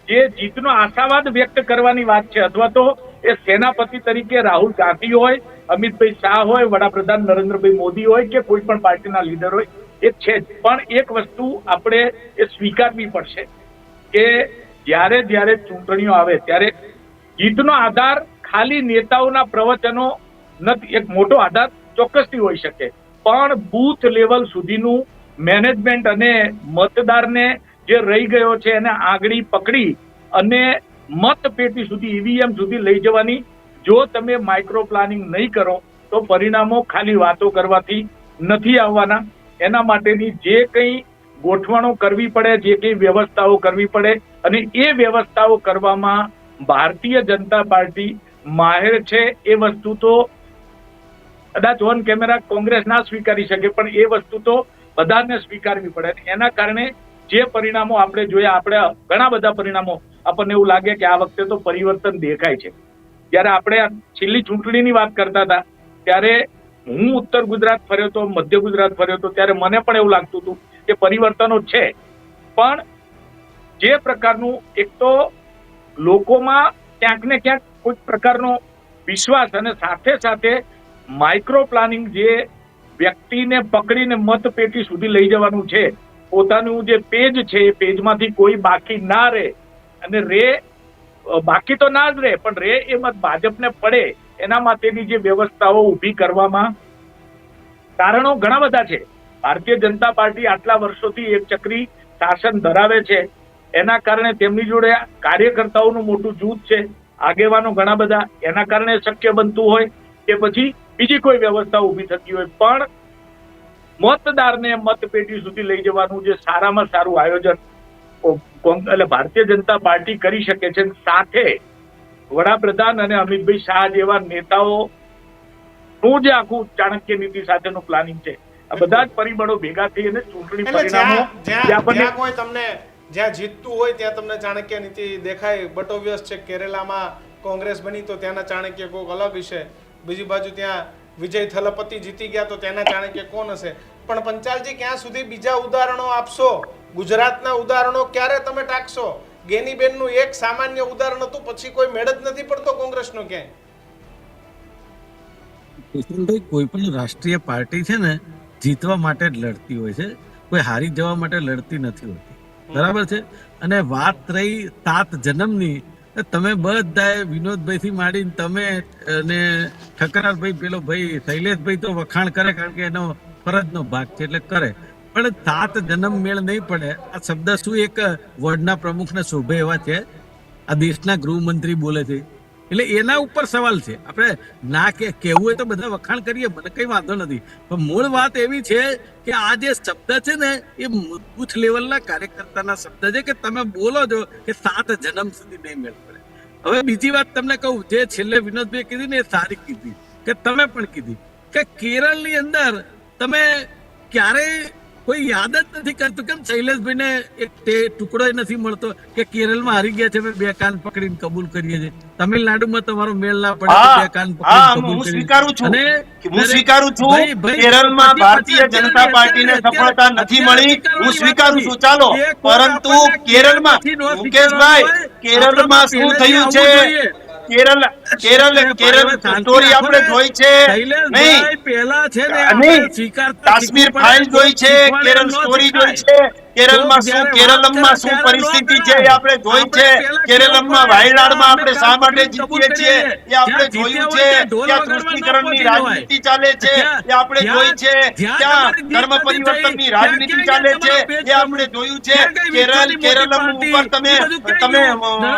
જે જીતનો આશાવાદ વ્યક્ત કરવાની વાત છે, અથવા તો એ સેનાપતિ તરીકે રાહુલ ગાંધી હોય, અમિતભાઈ શાહ હોય, વડાપ્રધાન નરેન્દ્રભાઈ મોદી હોય કે કોઈ પણ પાર્ટીના લીડર હોય, એ છે જ. પણ એક વસ્તુ આપણે એ સ્વીકારવી પડશે કે જ્યારે ચૂંટણીઓ આવે ત્યારે જીતનો આધાર ખાલી નેતાઓના પ્રવચનો નથી. એક મોટો આધાર ચોક્કસથી હોઈ શકે, પણ બૂથ લેવલ સુધીનું મેનેજમેન્ટ અને મતદારને જે રહી ગયો છે એને આગળી પકડી અને મતપેટી સુધી, ઈવીએમ સુધી લઈ જવાની જો તમે માઇક્રો પ્લાનિંગ નહીં કરો તો પરિણામો ખાલી વાતો કરવાથી નથી આવવાના. એના માટેની જે કંઈ ગોઠવણો કરવી પડે, જે કંઈ વ્યવસ્થાઓ કરવી પડે, અને એ વ્યવસ્થાઓ કરવામાં ભારતીય જનતા પાર્ટી માહેર છે. એ વસ્તુ તો કદાચ ઓન કેમેરા કોંગ્રેસ ના સ્વીકારી શકે, પણ એ વસ્તુ તો બધાને સ્વીકારવી પડે. એના કારણે જે પરિણામો આપણે જોયા, આપણે ઘણા બધા પરિણામો આપણને એવું લાગે કે આ વખતે તો પરિવર્તન દેખાય છે. જયારે આપણે છેલ્લી ચૂંટણીની વાત કરતા હતા ત્યારે હું ઉત્તર ગુજરાત ફર્યો હતો, મધ્ય ગુજરાત ફર્યો હતો, ત્યારે મને પણ એવું લાગતું હતું કે પરિવર્તનો છે, પણ જે પ્રકારનું એક તો લોકોમાં ક્યાંક ને ક્યાંક કોઈ પ્રકારનો વિશ્વાસ અને સાથે સાથે માઇક્રો પ્લાનિંગ, જે વ્યક્તિને પકડીને મતપેટી સુધી લઈ જવાનું છે, પોતાનું જે પેજ છે એ પેજમાંથી કોઈ બાકી ના રહે, અને બાકી તો ના જ રહે પણ એ મત ભાજપને પડે એના માટેની જે વ્યવસ્થાઓ ઊભી કરવામાં કારણો ઘણા બધા છે. ભારતીય જનતા પાર્ટી આટલા વર્ષોથી એક ચક્રી શાસન ધરાવે છે, એના કારણે તેમની જોડે કાર્યકર્તાઓનું મોટું જૂથ છે, આગેવાનો ઘણા બધા, એના કારણે શક્ય બનતું હોય કે પછી બીજી કોઈ વ્યવસ્થા ઊભી થતી હોય, પણ મતદારને મતપેટી સુધી લઈ જવાનું જે સારામાં સારું આયોજન એટલે ભારતીય જનતા પાર્ટી કરી શકે છે. સાથે વડાપ્રધાન અને અમિતભાઈ શાહ જેવા નેતાઓનું જે આખું ચાણક્ય નીતિ સાથેનું પ્લાનિંગ છે, આ બધા જ પરિબળો ભેગા થઈ અને ચૂંટણી એટલે પરિણામો જ્યાં કોઈ તમને જ્યાં જીતતું હોય ત્યાં તમને ચાણક્ય નીતિ દેખાય. બટ ઓબ્વિયસ છે કેરેલામાં કોંગ્રેસ બની તો ત્યાંના ચાણક્ય કોક અલગ હશે, બીજી બાજુ ત્યાં વિજય થલપતિ જીતી ગયા તો ત્યાંના ચાણક્ય કોણ હશે. પણ પંચાલજી ક્યાં સુધી બીજા ઉદાહરણો આપશો? ગુજરાતના ઉદાહરણો ક્યારે તમે ટાંકશો? ગેનીબેનનું એક સામાન્ય ઉદાહરણ હતું, પછી કોઈ મેળ જ નથી પડતો કોંગ્રેસનો ક્યાંય. કિશનભાઈ, કોઈ પણ રાષ્ટ્રીય પાર્ટી છે ને જીતવા માટે જ લડતી હોય છે, કોઈ હારી જવા માટે લડતી નથી હોતી, બરાબર છે. અને વાત રહી 7 જન્મની, તમે બધાએ વિનોદભાઈ થી માંડીને તમે અને ઠકરારભાઈ, પેલો ભાઈ શૈલેષભાઈ તો વખાણ કરે કારણ કે એનો ફરજનો ભાગ છે એટલે કરે, પણ 7 જન્મ મેળ નહીં પડે આ શબ્દ શું એક વોર્ડના પ્રમુખને શોભે એવા છે? આ દેશના ગૃહમંત્રી બોલે છે એટલે એના ઉપર સવાલ છે. આપણે ના કહેવું હોય તો બધા વખાણ કરીએ, મને કઈ વાંધો નથી, પણ મૂળ વાત એવી છે કે આ જે શબ્દ છે ને એ બૂથ લેવલના કાર્યકર્તાના શબ્દ છે કે તમે બોલો છો કે 7 જન્મ સુધી નહીં મેળ પડે. હવે બીજી વાત તમને કહું, જે છેલ્લે વિનોદભાઈ કીધી ને એ સારી કીધી, કે તમે પણ કીધી કે કેરળની અંદર તમે ક્યારેય કોઈ યાદ જ નથી કરતું. કેમ શૈલેષભાઈ ને એક ટુકડો નથી મળતો કે કેરળમાં હારી ગયા છે, 2 કાન પકડીને કબૂલ કરીએ છીએ. તમિલનાડુમાં તમારો મેળ ના પડે, 2 કાન પકડીને કબૂલ હું સ્વીકારું છું ભાઈ, કેરળમાં ભારતીય જનતા પાર્ટીને સફળતા નથી મળી, હું સ્વીકારું છું. ચાલો, પરંતુ કેરળમાં મુકેશભાઈ, કેરળમાં શું થયું છે? કેરળ સ્ટોરી આપણે જોઈ છે નહીં? પહેલા છે ને કાશ્મીર ફાઇલ જોઈ છે, કેરળ સ્ટોરી જોઈ છે, કેરળમાં શું પરિસ્થિતિ છે એ આપણે જોઈ છે. કેરળમાં વાયનાડમાં આપણે શા માટે જીતીએ છીએ એ આપણે જોયું છે. ત્યાં તૃષ્ટિકરણની રાજનીતિ ચાલે છે એ આપણે જોઈ છે. ત્યાં ધર્મ પરિવર્તનની રાજનીતિ ચાલે છે એ આપણે જોયું છે. કેરળમ ઉપર તમે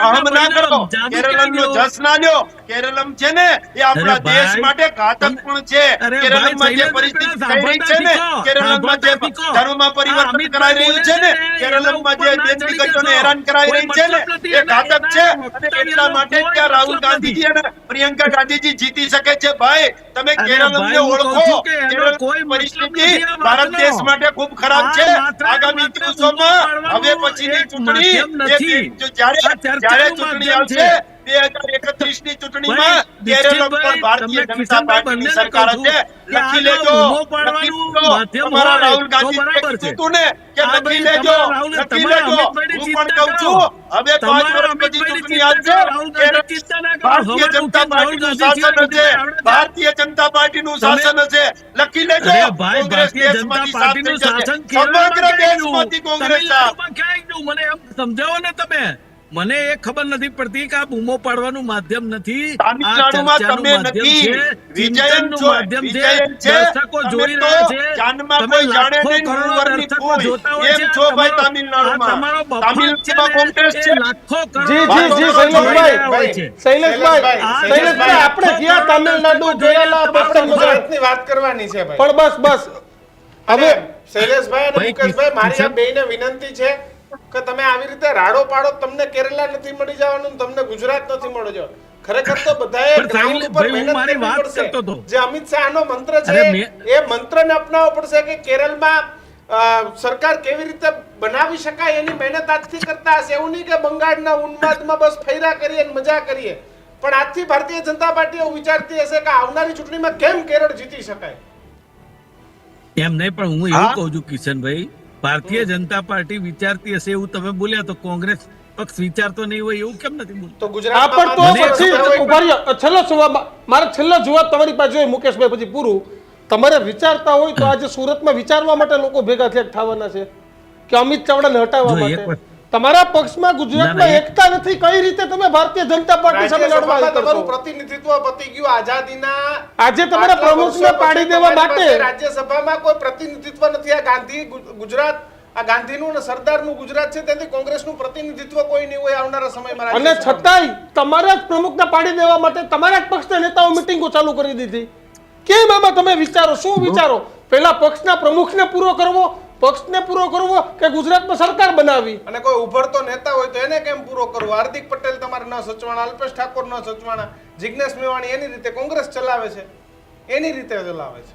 અહમ ના કરો, કેરળમનો જસ ના લ્યો. કેરળમ છે ને એ આપણા દેશ માટે ઘાતક પણ છે. કેરળમાં જે પરિસ્થિતિ થઈ રહી છે ને, કેરળમાં જે ધર્મમાં પરિવર્તન કરાઈ રહ્યું છે ને, કેરળમાં જે બેન દીકરીઓને હેરાન કરાઈ રહી છે ને, એ ઘાતક છે. અને એટલા માટે ત્યાં રાહુલ ગાંધીજી અને પ્રિયંકા ગાંધીજી જીતી શકે છે. ભાઈ, તમે કેરળમને ઓળખો. કેરળની પરિસ્થિતિ ભારત દેશ માટે ખૂબ ખરાબ છે. આગામી દિવસોમાં હવે પછીની ચૂંટણી, જ્યારે ચૂંટણી આવશે 2031 ની ચૂંટણીમાં કેરળ પર ભારતીય જનતા પાર્ટીની સરકાર છે. લખી લેજો, તમારા રાહુલ ગાંધી કીધું ને કે લખી લેજો. હું પણ કહું છું, હવે 5 વર્ષ પછી ચૂંટણી આવશે, ભારતીય જનતા પાર્ટીનું શાસન હશે, ભારતીય જનતા પાર્ટીનું શાસન હશે. લખી લેજો, કોંગ્રેસ દેશમાંથી સાફ થઈ જશે. સમગ્ર દેશમાંથી કોંગ્રેસ સાફ. મને એમ સમજાવો ને તમે. મને એ ખબર નથી પડતી કે આ બૂમો પાડવાનું માધ્યમ નથી, તામિલનાડુમાં તમે નથી, વિજયન છો, વિજયન છે. તમે તો જાનમાં કોઈ જાણે નહીં, ઉંમરની કોઈ એમ છો ભાઈ. તામિલનાડુમાં કોંગ્રેસ છે. શૈલેષભાઈ, આપણે ગયા તામિલનાડુ જોયેલા ગુજરાતની વાત કરવાની છે ભાઈ. પણ બસ હવે શૈલેષભાઈ અને મુકેશભાઈ, મારી આ બેયને વિનંતી છે કે તમે આવી રીતે રાડો પાડો, તમને કેરલા નથી મળી જવાનું, તમને ગુજરાત નથી મળી જવાનું. ખરેખર તો બધાએ પણ ગ્રાઉન્ડ સાહિલ ઉપર ભાઈ, હું મહેનત મારી કરવી વાત પડશે. કરતો હતો. જે અમિત શાહનો મંત્ર છે અરે એ મંત્રને અપનાવવો પડશે કે કેરળમાં સરકાર કેવી રીતે બનાવી શકાય એની મહેનત આજથી કરતા હશે. એવું નહીં કે બંગાળના ઉન્માદમાં બસ ફૈરા કરીએ અને મજા કરીએ, પણ આજથી ભારતીય જનતા પાર્ટી એવું વિચારતી હશે કે આવનારી ચૂંટણીમાં કેમ કેરળ જીતી શકાય. એમ નહીં, પણ હું એવું કહું છું કિશનભાઈ, ભારતીય જનતા પાર્ટી વિચારતી હશે એવું તમે બોલ્યા, તો કોંગ્રેસ પક્ષ વિચારતો નહીં હોય એવું કેમ નથી બોલતો? તો આ ગુજરાતમાં પણ તો માત્ર પછી ઉભા રહ્યો. છેલ્લો જવાબ મારે છેલ્લો જવાબ તમારી પાસે જોઈએ મુકેશભાઈ, પછી પૂરું. તમારે વિચારતા હોય તો આજે સુરતમાં વિચારવા માટે લોકો ભેગા થવાના છે કે અમિત ચાવડાને હટાવવા જો એક માટે. વાત- તમારા પક્ષમાં ગુજરાતમાં એકતા નથી, કઈ રીતે તમે ભારતીય જનતા પાર્ટી સામે લડવા રાજ્યસભામાં તમારું કરશો? પ્રતિનિધિત્વ પતી ગયું આઝાદીના. આજે તમારા આટલા પ્રમુખને વર્ષો પાડી પછી દેવા તમારી પાસે માટે રાજ્યસભામાં કોઈ પ્રતિનિધિત્વ નથી. આ ગાંધી ગુજરાત, આ ગાંધીનું અને સરદારનું ગુજરાત છે, તેથી કોંગ્રેસનું પ્રતિનિધિત્વ કોઈ નહીં હોય આવનારા સમયમાં અને રાજ્યસભામાં. છતાંય તમારા જ પ્રમુખને પાડી દેવા માટે તમારા જ પક્ષના નેતાઓ મિટિંગો ચાલુ કરી દીધી. કેમ આમાં તમે વિચારો, શું વિચારો? પહેલા પક્ષના પ્રમુખને પૂરો કરવો, પક્ષને પૂરો કરવો કે ગુજરાતમાં સરકાર બનાવી? અને કોઈ ઉભરતો નેતા હોય તો એને કેમ પૂરો કરવો? હાર્દિક પટેલ તમારે ન સચવાણા, અલ્પેશ ઠાકોર ન સચવાણા, જિજ્ઞેશ મેવાણી એની રીતે કોંગ્રેસ ચલાવે છે, એની રીતે ચલાવે છે.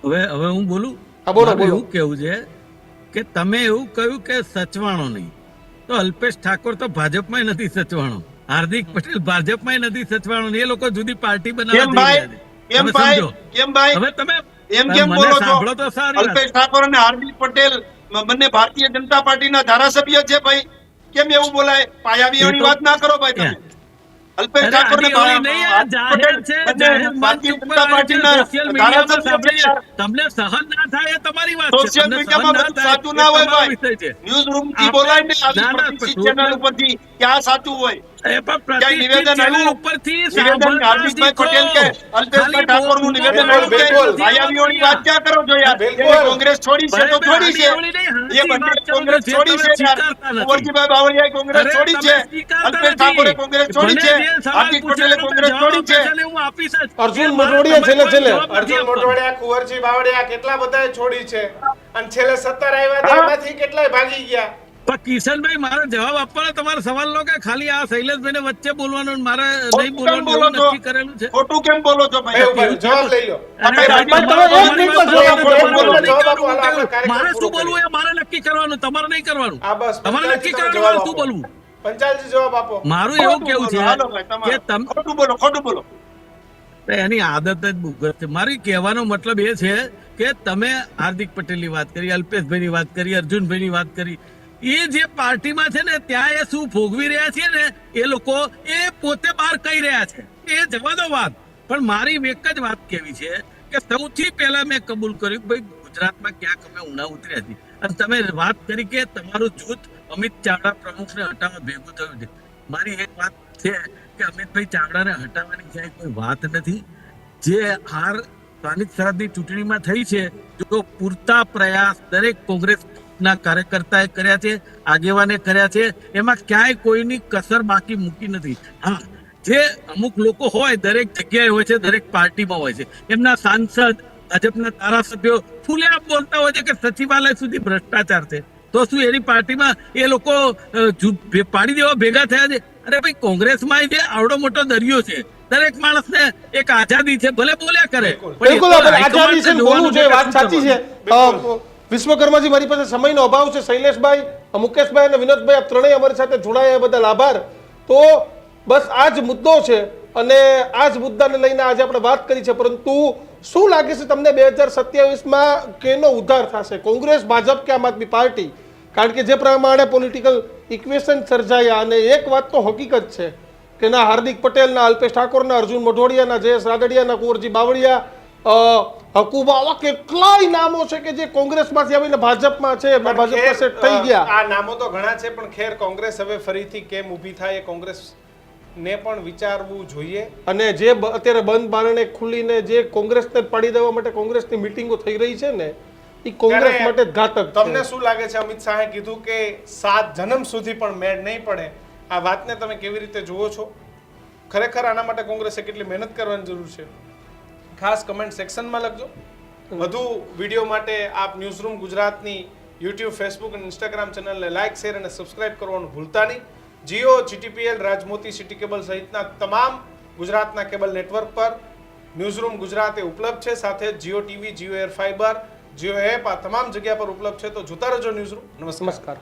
હવે હું બોલું. હા, બોલો, મારું બોલો. એવું કેવું છે કે તમે એવું કહ્યું કે સચવાણો નહીં, તો અલ્પેશ ઠાકોર તો ભાજપમાં નથી સચવાણો, હાર્દિક પટેલ ભાજપમાં નથી સચવાણો, એ લોકો જુદી પાર્ટી બનાવવા કેમ ભાઈ? જઈ રહ્યા છે. કેમ તમે ભાઈ? સમજો. કેમ ભાઈ? હવે તમે એમ કેમ મને બોલો છો? સાંભળો તો સારી વાત. અલ્પેશ ઠાકોર અને હાર્દિક પટેલ બંને ભારતીય જનતા પાર્ટીના ધારાસભ્ય છે ભાઈ. કેમ એવું બોલાય? પાયાવીઓની એ તો- વાત ના કરો ભાઈ તમે. અલ્પેશ અરે ઠાકોર ને આદિવાસી નહીં, આ જાહેર છે, જાહેર મંચ ભારતીય ઉપર જનતા આવે છે, પાર્ટીના સોશિયલ મીડિયામાં ધારાસભ્ય સાંભળીએ. છે. તમને સહન ના થાય એ તમારી વાત છે. સોશિયલ તમને મીડિયામાં સહન ના બધું થાય સાચું ના એ હોય તમારો ભાઈ. વિષય છે. ન્યૂઝ રૂમ થી આપણે- બોલાય ને આવી ના, ના, પ્રતિષ્ઠિત પણ ચેનલ ઉપરથી ક્યાં સાચું હોય? એ પણ ક્યાંય પ્રતિષ્ઠિત નિવેદન ચેનલ આવ્યું? ઉપરથી નિવેદન સાંભળતા હાર્દિકભાઈ શીખો. પટેલ કે અલ્પેશભાઈ ખાલી ઠાકોરનું નિવેદન આવ્યું કે બિલકુલ. ભાયાવીઓની વાત ક્યાં કરો છો યાર? બિલકુલ. એને કોંગ્રેસ છોડી છે તો છોડી છે. ભાઈ, એ બંને વાત કરો કોંગ્રેસ છો, જે છોડી તમે છે યાર. સ્વીકારતા નથી. કુંવરજીભાઈ બાવળિયાએ કોંગ્રેસ અરે, છોડી તમે છે. સ્વીકારતા અલ્પેશ નથી. ઠાકોરે કોંગ્રેસ છોડી મને છે. જે સવાલ હાર્દિક પૂછે પટેલે એનો કોંગ્રેસ જવાબ છોડી છે. આપે છે ને હું આપીશ જ. અર્જુન એ મારે મોઢવાડિયા તમારે છેલ્લે કોઈ છેલ્લે. જવાબ નથી અર્જુન આપવાનો. મોઢવાડિયા, કુંવરજી બાવળિયા કેટલા બધાએ છોડી છે, અને છેલ્લે 17 આવ્યા હતા, એમાંથી કેટલાય ભાગી ગયા. પણ કિશનભાઈ, મારે જવાબ આપવાનો તમારો સવાલ લો કે ખાલી આ શૈલેષભાઈને વચ્ચે બોલવાનું અને મારે નહીં ખોટું કેમ બોલવાનું બોલો એવું છો? નક્કી કરેલું છે. ખોટું કેમ બોલો છો ભાઈ, ભાઈ? ઉભા રહો, જવાબ લઈ લો. અરે ભાઈ, ભાઈ, તમે એક તમારી મિનિટમાં વાત જવાબ તમારે બોલો, નહીં જવાબ કરવું, આપો, કેવું? કાર્યક્રમ મારે પૂરો શું બોલવું એ મારે નક્કી કરવાનું, તમારે નહીં કરવાનું. આ બસ તમારે પંચાલજી, નક્કી તમે કરવાનું જવાબ મારે શું આપો. બોલવું. પંચાલજી જવાબ આપો. મારું એવું કેવું છે હાલો ભાઈ, તમારે. કે તમે ખોટું બોલો, ખોટું બોલો. એની આદત જ બોગસ છે. મારી કહેવાનો મતલબ એ છે કે તમે હાર્દિક પટેલની વાત કરી, અલ્પેશભાઈની વાત કરી, અર્જુનભાઈની વાત કરી, એ જે પાર્ટીમાં છે ને ત્યાં એ શું ભોગવી રહ્યા છે ને એ લોકો, એ પોતે બહાર કહી રહ્યા છે. એ જવા દો વાત. પણ મારી એક જ વાત કેવી છે કે સૌથી પહેલા મેં કબૂલ કર્યું કે ભાઈ ગુજરાતમાં ક્યાંક અમે ઉના ઉતર્યા છીએ. અને તમે વાત કરી કે તમારું જૂથ અમિત ચાવડા પ્રમુખને હટાવવા ભેગું થયું છે. મારી એક વાત છે કે અમિતભાઈ ચાવડાને હટાવવાની ક્યાંય કોઈ વાત નથી. જે હાર સ્થાનિક સ્વરાજની ચૂંટણીમાં થઈ છે, જો પૂરતા પ્રયાસ દરેક કોંગ્રેસના કાર્યકર્તાએ કર્યા છે, આગેવાને કર્યા છે, એમાં ક્યાંય કોઈની કસર બાકી મૂકી નથી. હા, જે અમુક લોકો હોય દરેક જગ્યાએ હોય છે, દરેક પાર્ટીમાં હોય છે, એમના સાંસદ, ભાજપના ધારાસભ્યો ખુલ્લેઆમ બોલતા હોય છે કે સચિવાલય સુધી ભ્રષ્ટાચાર છે. તો શું એની પાર્ટીમાં એ લોકો પાડી દેવા ભેગા થયા છે? અરે ભાઈ, કોંગ્રેસમાં જે આવડો મોટો દરિયો છે, દરેક માણસને એક આઝાદી છે, ભલે બોલ્યા કરે. પણ એ બિલકુલ તો આપણે હાઈકમાન્ડ આઝાદી છે ને જોવાનું બોલવું જોઈએ, છે કે વાત શું સાચી છે. કરવાનું. વિશ્વકર્માજી, મારી પાસે સમયનો અભાવ છે. શૈલેષભાઈ, મુકેશભાઈ અને વિનોદભાઈ, આપ ત્રણેય અમારી સાથે જોડાયા એ બદલ આભાર. તો બસ આ જ મુદ્દો છે અને આ જ મુદ્દાને લઈને આજે આપણે વાત કરી છે. પરંતુ શું લાગે છે તમને 2027માં કેનો ઉદ્ધાર થશે? કોંગ્રેસ, ભાજપ કે આમ આદમી પાર્ટી? કારણ કે જે પ્રમાણે પોલિટિકલ ઇક્વેશન સર્જાયા, અને એક વાત તો હકીકત છે કે ના હાર્દિક પટેલના, અલ્પેશ ઠાકોરના, અર્જુન મોઢવાડિયાના, જયેશ રાદડિયાના, કુંવરજી બાવળિયા, હકુબા, આવા કેટલાય નામો છે કે જે કોંગ્રેસમાંથી આવીને ભાજપમાં છે, ભાજપમાં સેટ થઈ ગયા. આ નામો તો ઘણા છે, પણ ખેર કોંગ્રેસ હવે ફરીથી કેમ ઊભી થાય એ કોંગ્રેસ ને પણ વિચારવું જોઈએ. અને જે અત્યારે બંધ બારણે ખુલીને જે કોંગ્રેસને પાડી દેવા માટે કોંગ્રેસની મિટિંગો થઈ રહી છે ને, એ કોંગ્રેસ ત્યારે માટે ઘાતક છે. તમને શું લાગે છે? અમિત શાહે કીધું કે 7 જન્મ સુધી પણ મેળ નહીં પડે. આ વાતને તમે કેવી રીતે જુઓ છો? ખરેખર આના માટે કોંગ્રેસે કેટલી મહેનત કરવાની જરૂર છે? ખાસ કમેન્ટ સેક્શનમાં લખજો. વધુ વિડીયો માટે આપ ન્યૂઝરૂમ ગુજરાતની યુટ્યુબ, ફેસબુક અને ઇન્સ્ટાગ્રામ ચેનલને લાઇક, શેર અને સબસ્ક્રાઇબ કરવાનું ભૂલતા નહીં. Jio, GTPL, Rajmoti, city cable સહિતના તમામ ગુજરાતના કેબલ નેટવર્ક પર ન્યૂઝરૂમ ગુજરાત એ ઉપલબ્ધ છે. સાથે Jio TV, Jio air fibre, Jio app આ તમામ જગ્યા પર ઉપલબ્ધ છે. તો જોતા રહેજો ન્યૂઝરૂમ. નમસ્કાર.